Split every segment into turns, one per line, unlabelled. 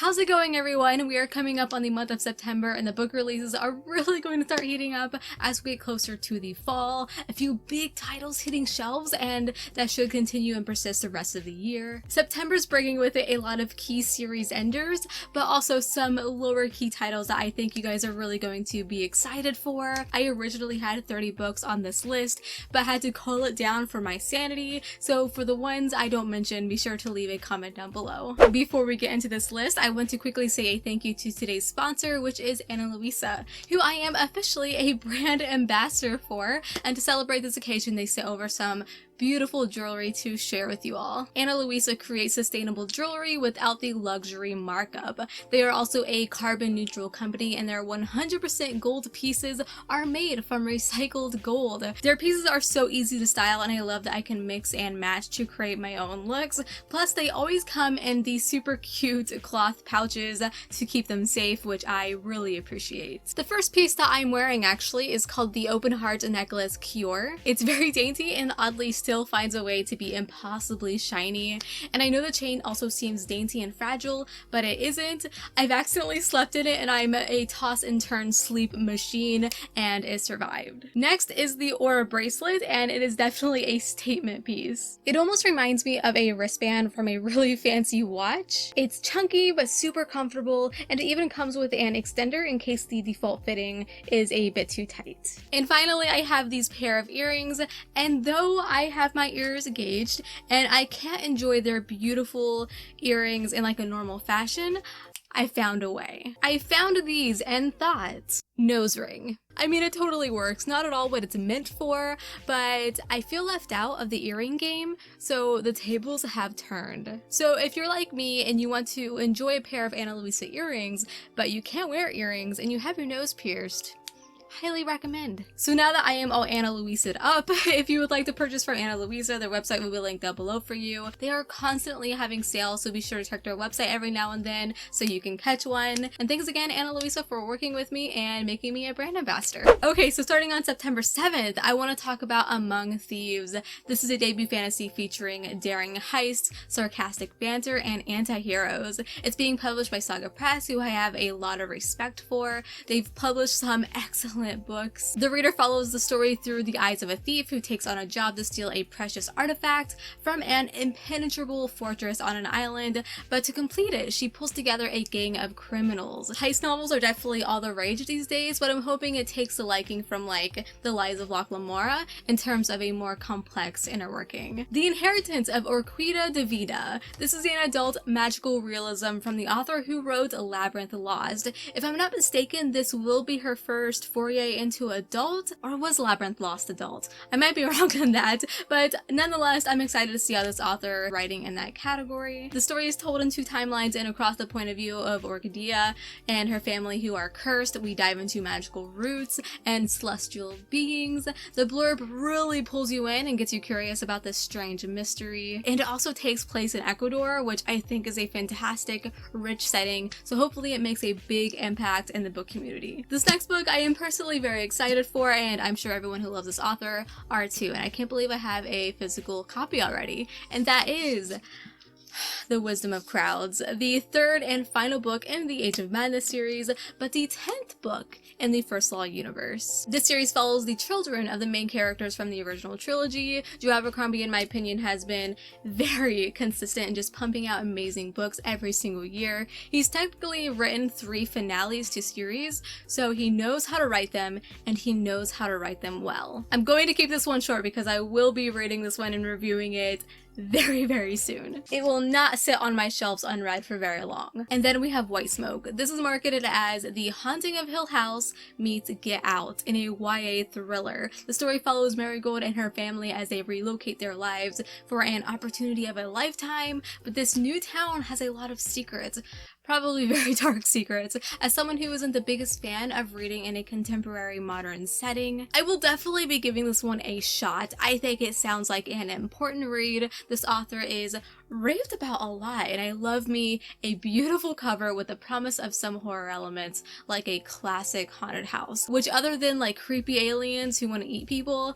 How's it going, everyone? We are coming up on the month of September and the book releases are really going to start heating up as we get closer to the fall. A few big titles hitting shelves, and that should continue and persist the rest of the year. September's bringing with it a lot of key series enders, but also some lower key titles that I think you guys are really going to be excited for. I originally had 30 books on this list, but had to cull it down for my sanity, so for the ones I don't mention, be sure to leave a comment down below. Before we get into this list, I want to quickly say a thank you to today's sponsor, which is Louisa, who I am officially a brand ambassador for, and to celebrate this occasion they sent over some beautiful jewelry to share with you all. Louisa creates sustainable jewelry without the luxury markup. They are also a carbon neutral company, and their 100% gold pieces are made from recycled gold. Their pieces are so easy to style, and I love that I can mix and match to create my own looks. Plus, they always come in these super cute cloth pouches to keep them safe, which I really appreciate. The first piece that I'm wearing actually is called the Open Heart Necklace Cure. It's very dainty and oddly still finds a way to be impossibly shiny, and I know the chain also seems dainty and fragile, but it isn't. I've accidentally slept in it and I'm a toss and turn sleep machine, and it survived. Next is the Aura bracelet, and it is definitely a statement piece. It almost reminds me of a wristband from a really fancy watch. It's chunky but super comfortable, and it even comes with an extender in case the default fitting is a bit too tight. And finally, I have these pair of earrings, and though I have my ears gauged and I can't enjoy their beautiful earrings in like a normal fashion, I found a way. I found these and thought, nose ring. I mean, it totally works, not at all what it's meant for, but I feel left out of the earring game, so the tables have turned. So if you're like me and you want to enjoy a pair of Louisa earrings, but you can't wear earrings and you have your nose pierced, highly recommend. So now that I am all Louisa'd up, if you would like to purchase from Louisa, their website will be linked down below for you. They are constantly having sales, so be sure to check their website every now and then so you can catch one. And thanks again, Louisa, for working with me and making me a brand ambassador. Okay, so starting on September 7th, I want to talk about Among Thieves. This is a debut fantasy featuring daring heists, sarcastic banter, and anti-heroes. It's being published by Saga Press, who I have a lot of respect for. They've published some excellent books. The reader follows the story through the eyes of a thief who takes on a job to steal a precious artifact from an impenetrable fortress on an island, but to complete it, she pulls together a gang of criminals. Heist novels are definitely all the rage these days, but I'm hoping it takes the liking from like The Lies of Locke Lamora in terms of a more complex inner working. The Inheritance of Orquídea de Vida. This is an adult magical realism from the author who wrote Labyrinth Lost. If I'm not mistaken, this will be her first foray into adult, or was Labyrinth Lost adult? I might be wrong on that, but nonetheless, I'm excited to see how this author writing in that category. The story is told in two timelines and across the point of view of Orquídea and her family who are cursed. We dive into magical roots and celestial beings. The blurb really pulls you in and gets you curious about this strange mystery, and it also takes place in Ecuador, which I think is a fantastic, rich setting, so hopefully it makes a big impact in the book community. This next book I am personally very excited for, and I'm sure everyone who loves this author are too, and I can't believe I have a physical copy already, and that is The Wisdom of Crowds, the third and final book in the Age of Madness series, but the 10th book in the First Law universe. This series follows the children of the main characters from the original trilogy. Joe Abercrombie, in my opinion, has been very consistent in just pumping out amazing books every single year. He's technically written 3 finales to series, so he knows how to write them, and he knows how to write them well. I'm going to keep this one short because I will be reading this one and reviewing it very soon. It will not sit on my shelves unread for very long. And then we have White Smoke. This is marketed as The Haunting of Hill House meets Get Out in a YA thriller. The story follows Marigold and her family as they relocate their lives for an opportunity of a lifetime, but this new town has a lot of secrets. Probably very dark secrets. As someone who isn't the biggest fan of reading in a contemporary modern setting, I will definitely be giving this one a shot. I think it sounds like an important read. This author is raved about a lot, and I love me a beautiful cover with the promise of some horror elements, like a classic haunted house, which other than like creepy aliens who want to eat people,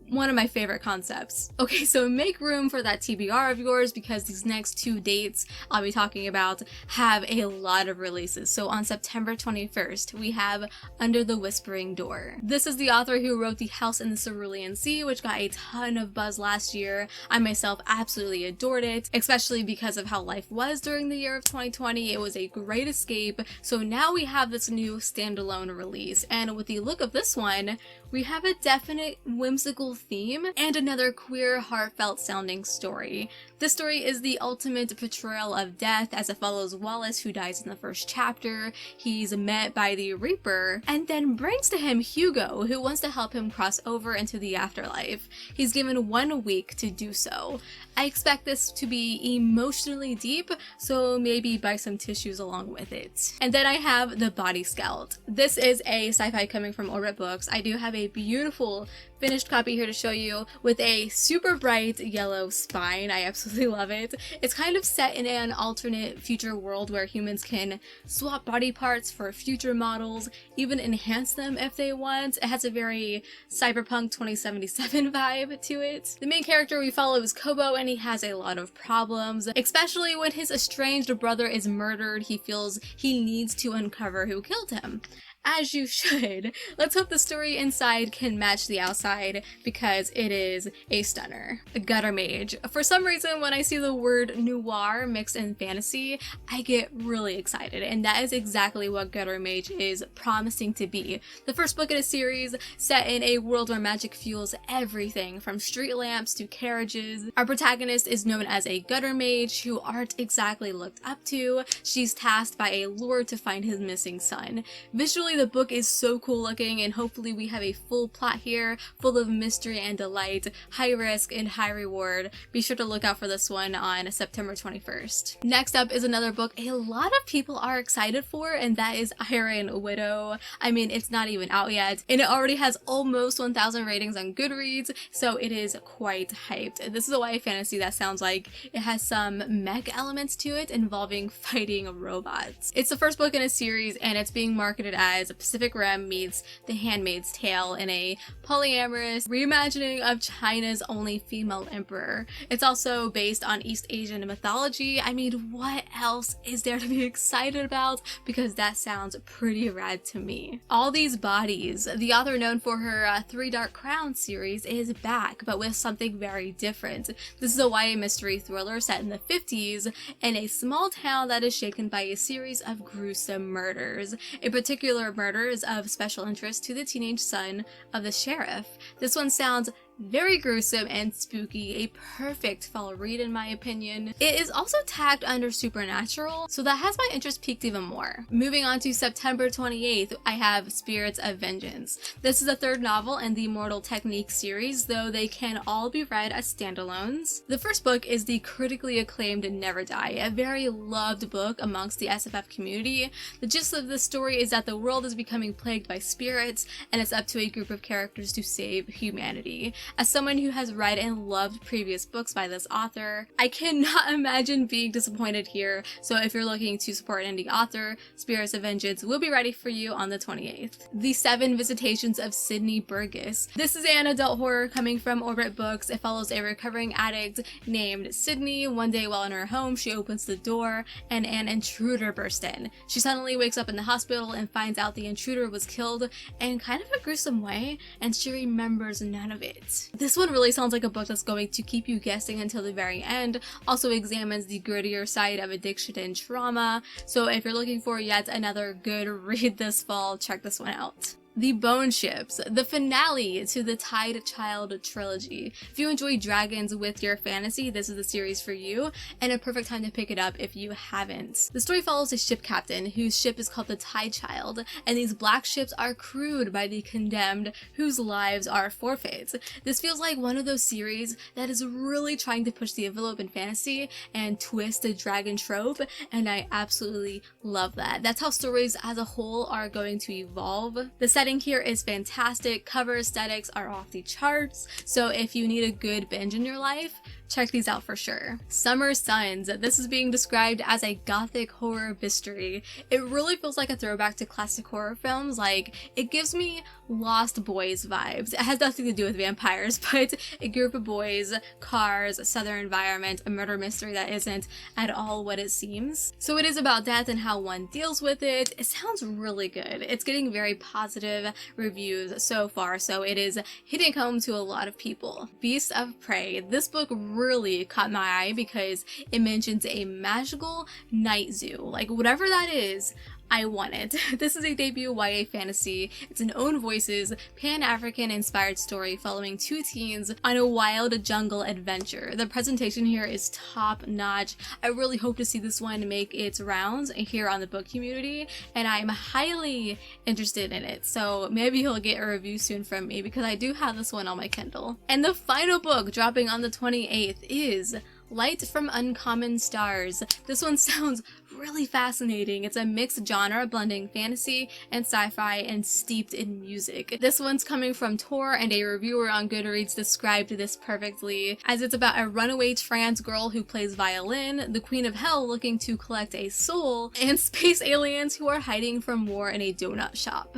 one of my favorite concepts. Okay, so make room for that TBR of yours because these next 2 dates I'll be talking about have a lot of releases. So on September 21st, we have Under the Whispering Door. This is the author who wrote The House in the Cerulean Sea, which got a ton of buzz last year. I myself absolutely adored it, especially because of how life was during the year of 2020. It was a great escape. So now we have this new standalone release, and with the look of this one, we have a definite whimsical theme and another queer, heartfelt sounding story. This story is the ultimate portrayal of death as it follows Wallace, who dies in the first chapter. He's met by the Reaper and then brings to him Hugo, who wants to help him cross over into the afterlife. He's given 1 week to do so. I expect this to be emotionally deep, so maybe buy some tissues along with it. And then I have The Body Scout. This is a sci-fi coming from Orbit Books. I do have a beautiful finished copy here to show you with a super bright yellow spine. I absolutely love it. It's kind of set in an alternate future world where humans can swap body parts for future models, even enhance them if they want. It has a very cyberpunk 2077 vibe to it. The main character we follow is Kobo, and he has a lot of problems, especially when his estranged brother is murdered. He feels he needs to uncover who killed him. As you should. Let's hope the story inside can match the outside because it is a stunner. A Gutter Mage. For some reason, when I see the word noir mixed in fantasy, I get really excited, and that is exactly what Gutter Mage is promising to be. The first book in a series set in a world where magic fuels everything from street lamps to carriages. Our protagonist is known as a Gutter Mage who aren't exactly looked up to. She's tasked by a lord to find his missing son. Visually, the book is so cool looking, and hopefully we have a full plot here, full of mystery and delight, high risk and high reward. Be sure to look out for this one on September 21st. Next up is another book a lot of people are excited for, and that is Iron Widow. I mean, it's not even out yet, and it already has almost 1,000 ratings on Goodreads, so it is quite hyped. This is a YA fantasy that sounds like it has some mech elements to it involving fighting robots. It's the first book in a series, and it's being marketed as Pacific Rim meets The Handmaid's Tale in a polyamorous reimagining of China's only female emperor. It's also based on East Asian mythology. I mean, what else is there to be excited about? Because that sounds pretty rad to me. All These Bodies. The author known for her Three Dark Crowns series is back, but with something very different. This is a YA mystery thriller set in the 50s in a small town that is shaken by a series of gruesome murders. In particular, murder is of special interest to the teenage son of the sheriff. This one sounds very gruesome and spooky, a perfect fall read in my opinion. It is also tagged under supernatural, so that has my interest piqued even more. Moving on to September 28th, I have Spirits of Vengeance. This is the third novel in the Immortal Technique series, though they can all be read as standalones. The first book is the critically acclaimed Never Die, a very loved book amongst the SFF community. The gist of the story is that the world is becoming plagued by spirits, and it's up to a group of characters to save humanity. As someone who has read and loved previous books by this author, I cannot imagine being disappointed here, so if you're looking to support an indie author, Spirits of Vengeance will be ready for you on the 28th. The Seven Visitations of Sydney Burgess. This is an adult horror coming from Orbit Books. It follows a recovering addict named Sydney. One day while in her home, she opens the door and an intruder bursts in. She suddenly wakes up in the hospital and finds out the intruder was killed in kind of a gruesome way, and she remembers none of it. This one really sounds like a book that's going to keep you guessing until the very end, also examines the grittier side of addiction and trauma, so if you're looking for yet another good read this fall, check this one out. The Bone Ships, the finale to the Tide Child trilogy. If you enjoy dragons with your fantasy, this is the series for you, and a perfect time to pick it up if you haven't. The story follows a ship captain whose ship is called the Tide Child, and these black ships are crewed by the condemned whose lives are forfeit. This feels like one of those series that is really trying to push the envelope in fantasy and twist the dragon trope, and I absolutely love that. That's how stories as a whole are going to evolve. The setting here is fantastic, cover aesthetics are off the charts, so if you need a good binge in your life, check these out for sure. Summer Suns. This is being described as a gothic horror mystery. It really feels like a throwback to classic horror films. Like, it gives me Lost Boys vibes. It has nothing to do with vampires, but a group of boys, cars, southern environment, a murder mystery that isn't at all what it seems. So it is about death and how one deals with it. It sounds really good. It's getting very positive reviews so far, so it is hitting home to a lot of people. Beasts of Prey. This book really caught my eye because it mentions a magical night zoo. Like, whatever that is, I want it. This is a debut YA fantasy. It's an own voices, Pan-African inspired story following two teens on a wild jungle adventure. The presentation here is top notch. I really hope to see this one make its rounds here on the book community, and I'm highly interested in it. So maybe he'll get a review soon from me because I do have this one on my Kindle. And the final book dropping on the 28th is Light from Uncommon Stars. This one sounds really fascinating. It's a mixed genre blending fantasy and sci-fi and steeped in music. This one's coming from Tor, and a reviewer on Goodreads described this perfectly, as it's about a runaway trans girl who plays violin, the Queen of Hell looking to collect a soul, and space aliens who are hiding from war in a donut shop.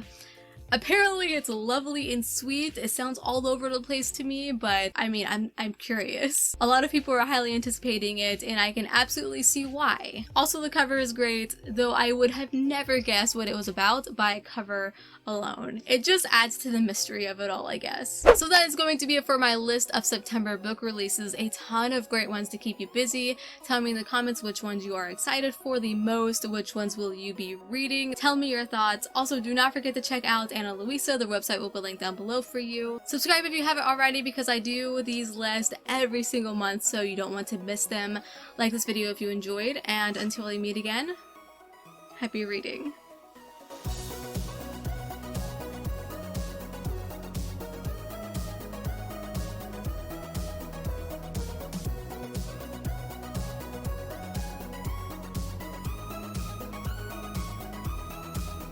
Apparently it's lovely and sweet. It sounds all over the place to me, but I mean, I'm curious. A lot of people are highly anticipating it, and I can absolutely see why. Also, the cover is great, though I would have never guessed what it was about by cover alone. It just adds to the mystery of it all, I guess. So that is going to be it for my list of September book releases. A ton of great ones to keep you busy. Tell me in the comments which ones you are excited for the most, which ones will you be reading. Tell me your thoughts. Also, do not forget to check out Louisa. The website will be linked down below for you. Subscribe if you haven't already, because I do these lists every single month, so you don't want to miss them. Like this video if you enjoyed, and until we meet again, happy reading.